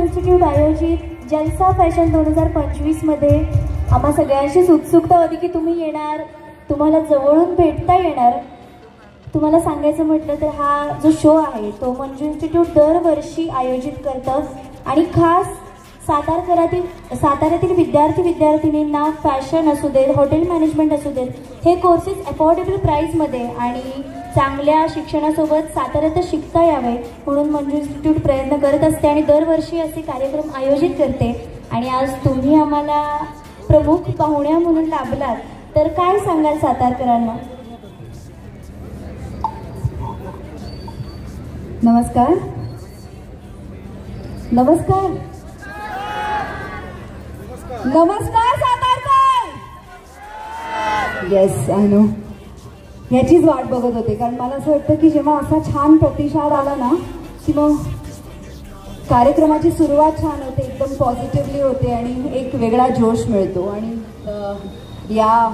Institute आयोजित जलसा fashion 2025 मध्ये आम्हा सगळ्यांचीच उत्सुकता होती की तुम्ही येणार, तुम्हाला जवळून भेटता येणार. तुम्हाला सांगायचं म्हटलं तर हा जो शो आहे तो मंजू इन्स्टिट्यूट दरवर्षी आयोजित करतं आणि खास साताऱ्यातील विद्यार्थिनींना फॅशन असू देत, हॉटेल मॅनेजमेंट असू देत, हे कोर्सेस अफोर्डेबल प्राईसमध्ये आणि चांगल्या शिक्षणासोबत साताऱ्यातच शिकता यावे म्हणून मंजू इन्स्टिट्यूट प्रयत्न करत असते आणि दरवर्षी असे कार्यक्रम आयोजित करते. आणि आज तुम्ही आम्हाला प्रमुख पाहुण्या म्हणून लाभलात तर काय सांगाल सातारकरांना? नमस्कार. नमस्कार. नमस्कार सातारकर. Yes, I know. ह्याचीच वाट बघत होते, कारण मला असं वाटतं की जेव्हा असा छान प्रतिसाद आला ना की मग कार्यक्रमाची सुरुवात छान होते, एकदम पॉझिटिव्हली होते आणि एक वेगळा जोश मिळतो. आणि या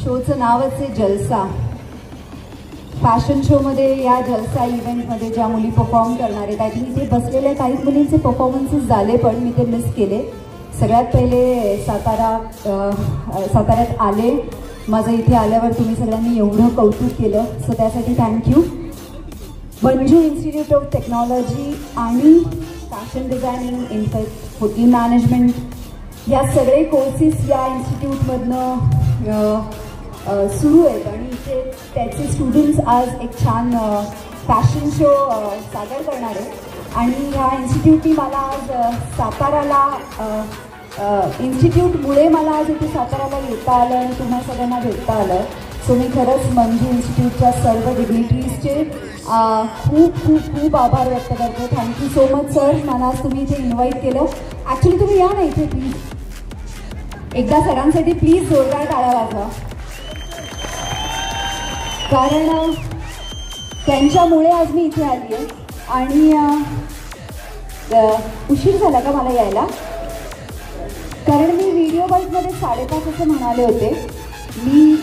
शोचं नावच आहे जलसा. फॅशन शोमध्ये या जलसा इव्हेंटमध्ये ज्या मुली परफॉर्म करणार आहेत, आय थिंक इथे बसलेल्या काही मुलींचे परफॉर्मन्सेस झाले पण मी ते मिस केले. सगळ्यात पहिले साताऱ्यात आले. माझं इथे आल्यावर तुम्ही सगळ्यांनी एवढं कौतुक केलं, सो त्यासाठी thank you. Manju institute of technology आणि fashion designing, in fact hotel management या सगळे कोर्सेस या इन्स्टिट्यूटमधनं सुरू आहेत आणि इथे त्याचे स्टुडंट्स आज एक छान फॅशन शो सादर करणार आहेत. आणि ह्या इन्स्टिट्यूटनी मला आज साताऱ्याला इन्स्टिट्यूटमुळे मला आज इथे साताऱ्याला येता आलं आणि तुम्हा सगळ्यांना भेटता आलं. सो मी खरंच मंजू इन्स्टिट्यूटच्या सर्व डिग्निटरीजचे खूप खूप खूप आभार व्यक्त करते. थँक्यू सो मच सर, मला आज तुम्ही इथे इन्व्हाइट केलं. ॲक्च्युली तुम्ही या ना इथे प्लीज, एकदा सरांसाठी प्लीज जोरदार टाळ्या वाजवा, कारण त्यांच्यामुळे आज मी इथे आली आहे. आणि उशीर झाला का मला यायला? कारण मी व्हिडिओ बाईटमध्ये 5:30 असं म्हणाले होते. मी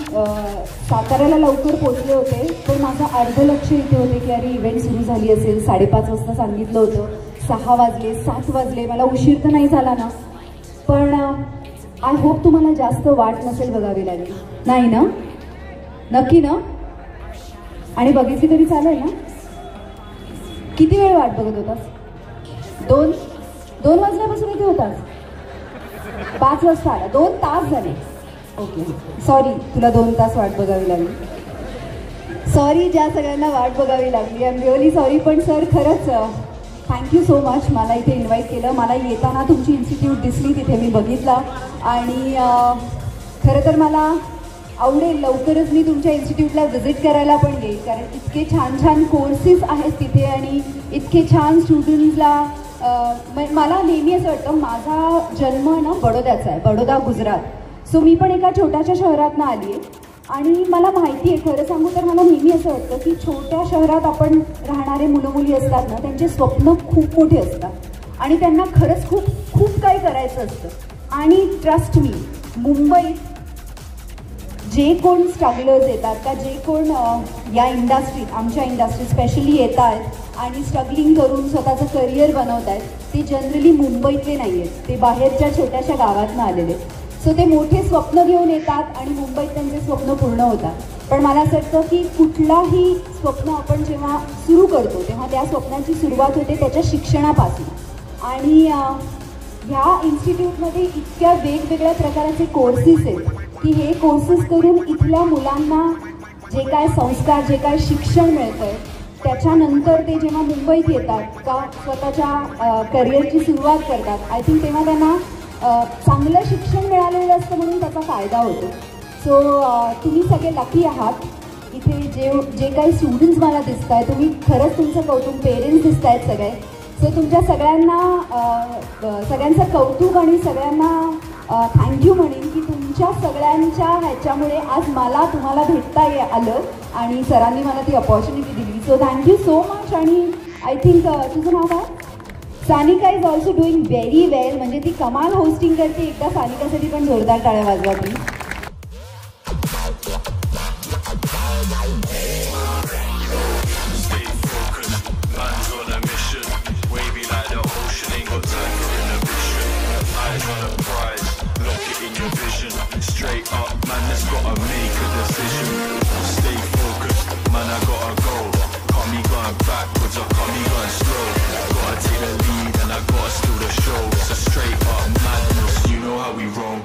साताऱ्याला लवकर पोचले होते पण माझं अर्ध लक्ष इथे होते की अरे इव्हेंट सुरू झाली असेल. 5:30 वाजता सांगितलं होतं, 6 वाजले, 7 वाजले. मला उशीर तर नाही झाला ना? पण आय होप तुम्हाला जास्त वाट नसेल बघावी लागली, नाही ना? नक्की ना? आणि बघितली तरी चालेल ना? किती वेळ वाट बघत होतास? 2 वाजल्यापासून इथे होतास? 5 वाजता आला, 2 तास झाले. ओके, सॉरी तुला 2 तास वाट बघावी लागली. सॉरी ज्या सगळ्यांना वाट बघावी लागली, आय एम रिअली सॉरी. पण सर खरंच थँक्यू सो मच मला इथे इन्व्हाइट केलं. मला येताना तुमची इन्स्टिट्यूट दिसली, तिथे मी बघितला आणि खरं तर मला आवडेल लवकरच मी तुमच्या इन्स्टिट्यूटला व्हिजिट करायला पण येईल, कारण इतके छान छान कोर्सेस आहेत तिथे आणि इतके छान स्टुडंट्सला. मला नेहमी असं वाटतं, माझा जन्म ना बडोद्याचा आहे, बडोदा गुजरात. सो मी पण एका छोट्याशा शहरातनं आली आहे आणि मला माहिती आहे, खरं सांगू तर मला नेहमी असं वाटतं की छोट्या शहरात आपण राहणारे मुलं मुली असतात ना, त्यांचे स्वप्न खूप मोठे असतात आणि त्यांना खरंच खूप खूप काही करायचं असतं. आणि ट्रस्ट मी, मुंबईत जे कोण स्ट्रगलर्स येतात का, जे कोण या इंडस्ट्रीत, आमच्या इंडस्ट्रीत स्पेशली येत आहेत आणि स्ट्रगलिंग करून स्वतःचं करिअर बनवत आहेत, ते जनरली मुंबईतले नाही आहेत, ते बाहेरच्या छोट्याशा गावातनं आलेले. सो ते मोठे स्वप्न घेऊन येतात आणि मुंबईत त्यांचे स्वप्न पूर्ण होतात. पण मला असं वाटतं की कुठलाही स्वप्न आपण जेव्हा सुरू करतो तेव्हा त्या स्वप्नाची सुरुवात होते त्याच्या शिक्षणापासून. आणि ह्या इन्स्टिट्यूटमध्ये इतक्या वेगवेगळ्या प्रकारचे कोर्सेस आहेत की हे कोर्सेस करून इथल्या मुलांना जे काय संस्कार, जे काय शिक्षण मिळतं आहे, त्याच्यानंतर ते जेव्हा मुंबईत येतात का स्वतःच्या करिअरची सुरुवात करतात, आय थिंक तेव्हा त्यांना चांगलं शिक्षण मिळालेलं असतं म्हणून त्याचा फायदा होतो. सो तुम्ही सगळे लकी आहात. इथे जे काही स्टुडंट्स मला दिसत आहे, तुम्ही खरंच तुमचं कौतुक, पेरेंट्स दिसत आहेत सगळे. सो तुमच्या सगळ्यांचं कौतुक आणि सगळ्यांना थँक्यू म्हणेन की तुमच्या सगळ्यांच्या ह्याच्यामुळे आज मला तुम्हाला भेटता आलं आणि सरांनी मला ती अपॉर्च्युनिटी दिली. So thank you so much. आणि आय थिंक तुझं नाव काय? Sanika is also doing very well, म्हणजे ती कमाल होस्टिंग करते. एकदा सानिकासाठी पण जोरदार टाळ्या वाजवा please. Man's on a mission, wavy like the ocean, ain't got time for your vision. Straight up, man, that's gotta make a decision. Stay focused, man, I gotta go. Caught me going backwards or caught me going slow. Gotta take the lead and I gotta steal the show. So straight up madness, you know how we roll.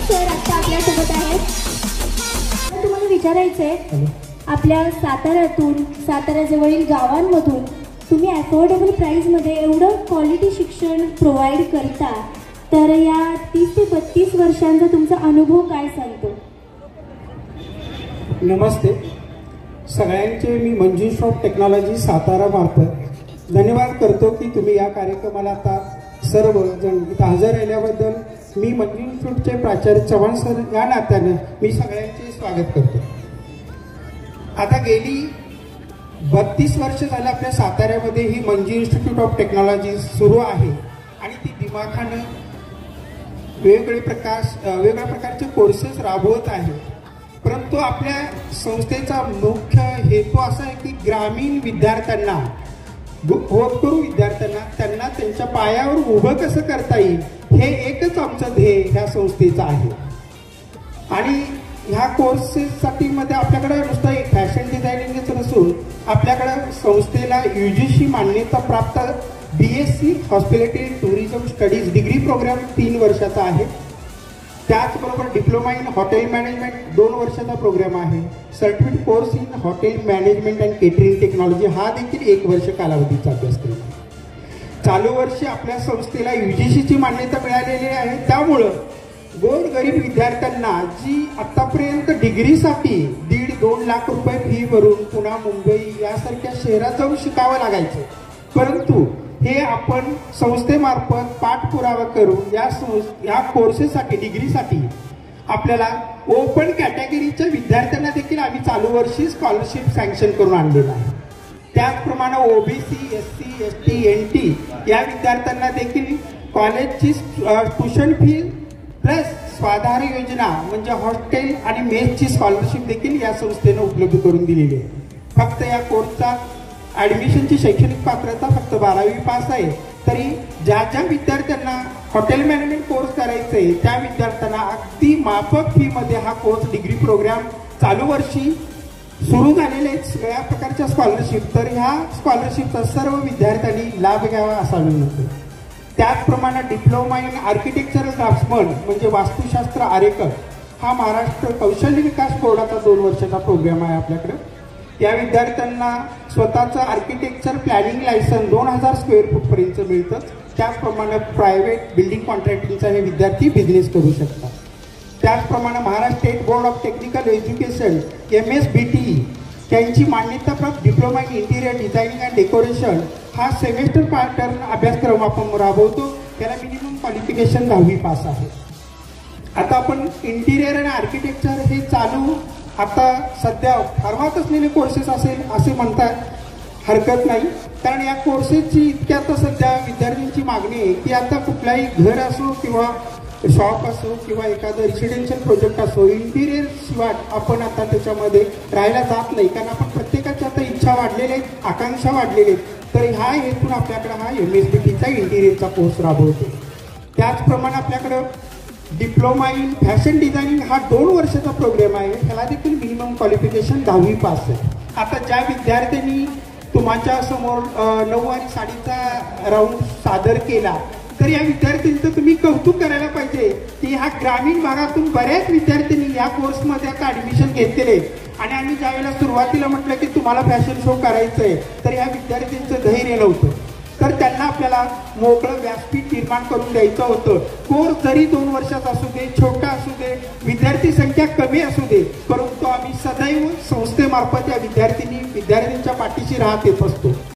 Sir आता आपल्यासोबत आहेत. तुम्हाला विचारायचंय, आपल्या साताऱ्याजवळील गावांमधून तुम्ही affordable प्राईसमध्ये एवढं quality शिक्षण प्रोव्हाइड करता, तर या 30 ते 32 वर्षांचा तुमचा अनुभव काय सांगतो? नमस्ते सगळ्यांचे. मी मंजुष ऑफ टेक्नॉलॉजी सातारा मार्फत धन्यवाद करतो की तुम्ही या कार्यक्रमाला आता सर्वजण इथं हजर राहिल्याबद्दल. मी मंजुष इन्स्टिट्यूटचे प्राचार्य चव्हाण सर या नात्याने मी सगळ्यांचे स्वागत करतो. आता गेली 32 वर्ष झालं आपल्या साताऱ्यामध्ये ही मंजू इन्स्टिट्यूट ऑफ टेक्नॉलॉजी सुरू आहे आणि ती दिमाखानं वेगवेगळ्या प्रकारचे कोर्सेस राबवत आहे. परंतु आपल्या संस्थेचा मुख्य हेतू असा आहे की ग्रामीण विद्यार्थ्यांना, होतकरू विद्यार्थ्यांना त्यांना त्यांच्या पायावर उभं कसं करता येईल हे एकच आमचं ध्येय ह्या संस्थेचं आहे. आणि ह्या कोर्सेससाठी मध्ये आपल्याकडे नुसतं एक फॅशन डिझायनिंगच नसून आपल्याकडे संस्थेला UGC मान्यता प्राप्त BSc hospitality tourism studies degree programme 3 वर्षाचा आहे. त्याचबरोबर डिप्लोमा इन हॉटेल मॅनेजमेंट 2 वर्षाचा प्रोग्राम आहे. Certificate course in hotel management and catering technology हा देखील 1 वर्ष कालावधीचा अभ्यासक्रम आहे. चालू वर्षी आपल्या संस्थेला UGCची मान्यता मिळालेली आहे. त्यामुळं गोरगरीब विद्यार्थ्यांना जी आतापर्यंत डिग्रीसाठी 1.5-2 लाख रुपये फी भरून पुन्हा मुंबई यासारख्या शहरात जाऊन शिकावं लागायचं, परंतु हे आपण संस्थेमार्फत पाठपुरावा करून या कोर्सेससाठी डिग्रीसाठी आपल्याला ओपन कॅटेगरीच्या विद्यार्थ्यांना देखील आम्ही चालू वर्षी स्कॉलरशिप सँक्शन करून आणलेलं आहे. त्याचप्रमाणे ओबीसी, एससी, एसटी, एनटी या विद्यार्थ्यांना देखील कॉलेजची ट्युशन फी प्लस स्वाधार योजना म्हणजे हॉस्टेल आणि मेसची स्कॉलरशिप देखील या संस्थेनं उपलब्ध करून दिलेली आहे. फक्त या कोर्सचा ॲडमिशनची शैक्षणिक पात्रता फक्त 12वी पास आहे. तरी ज्या ज्या विद्यार्थ्यांना हॉटेल मॅनेजमेंट कोर्स करायचा आहे त्या विद्यार्थ्यांना अगदी माफक फीमध्ये हा कोर्स डिग्री प्रोग्राम चालू वर्षी सुरू झालेले सगळ्या प्रकारच्या स्कॉलरशिप, तर ह्या स्कॉलरशिपचा सर्व विद्यार्थ्यांनी लाभ घ्यावा असा विनंती. त्याचप्रमाणे डिप्लोमा इन आर्किटेक्चरल ड्राफ्ट्समन म्हणजे वास्तुशास्त्र आरेखन हा महाराष्ट्र कौशल्य विकास बोर्डाचा 2 वर्षाचा प्रोग्राम आहे आपल्याकडे. या विद्यार्थ्यांना स्वतःचं आर्किटेक्चर प्लॅनिंग लायसन्स 2000 स्क्वेअर फूटपर्यंत मिळतं. त्याचप्रमाणे प्रायव्हेट बिल्डिंग कॉन्ट्रॅक्टिंगचा हे विद्यार्थी बिझनेस करू शकतात. त्याचप्रमाणे Maharashtra state board of technical education MSBTE यांची मान्यताप्राप्त diploma in interior designing and decoration हा सेमेस्टर पॅटर्न अभ्यासक्रम आपण राबवतो. त्याला मिनिमम क्वालिफिकेशन 10वी पास आहे. आता आपण इंटिरियर आणि आर्किटेक्चर हे चालू आता सध्या फार्मात असलेले कोर्सेस असेल असे म्हणता हरकत नाही, कारण या कोर्सेसची इतक्यात सध्या विद्यार्थ्यांची मागणी आहे की आता कुठलाही घर असो किंवा शॉप असो किंवा एखादं रेसिडेन्शियल प्रोजेक्ट असो, इंटिरियर शिवाय आपण आता त्याच्यामध्ये राहायला जात नाही, कारण आपण प्रत्येकाच्या आता इच्छा वाढलेल्या आहेत, आकांक्षा वाढलेल्या आहेत. तर ह्या हेतून आपल्याकडे हा MSBTचा इंटिरियरचा कोर्स राबवतो. त्याचप्रमाणे आपल्याकडं डिप्लोमा इन फॅशन डिझायनिंग हा 2 वर्षाचा प्रोग्राम आहे. ह्याला देखील मिनिमम क्वालिफिकेशन 10वी पास आहे. आता ज्या विद्यार्थ्यांनी तुमच्या समोर 9वारी साडीचा राऊंड सादर केला तर या विद्यार्थ्यांचं तुम्ही कौतुक करायला पाहिजे की ह्या ग्रामीण भागातून बऱ्याच विद्यार्थ्यांनी या कोर्समध्ये आता ॲडमिशन घेतलेले. आणि आम्ही ज्यावेळेला सुरुवातीला म्हटलं की तुम्हाला फॅशन शो करायचं आहे तर या विद्यार्थ्यांचं धैर्य नव्हतं, तर त्यांना आपल्याला मोकळं व्यासपीठ निर्माण करून द्यायचं होतं. कोर्स जरी 2 वर्षाचा असू दे, छोटा असू दे, विद्यार्थी संख्या कमी असू दे, परंतु आम्ही सदैव संस्थेमार्फत या विद्यार्थ्यांच्या पाठीशी राहत येत असतो.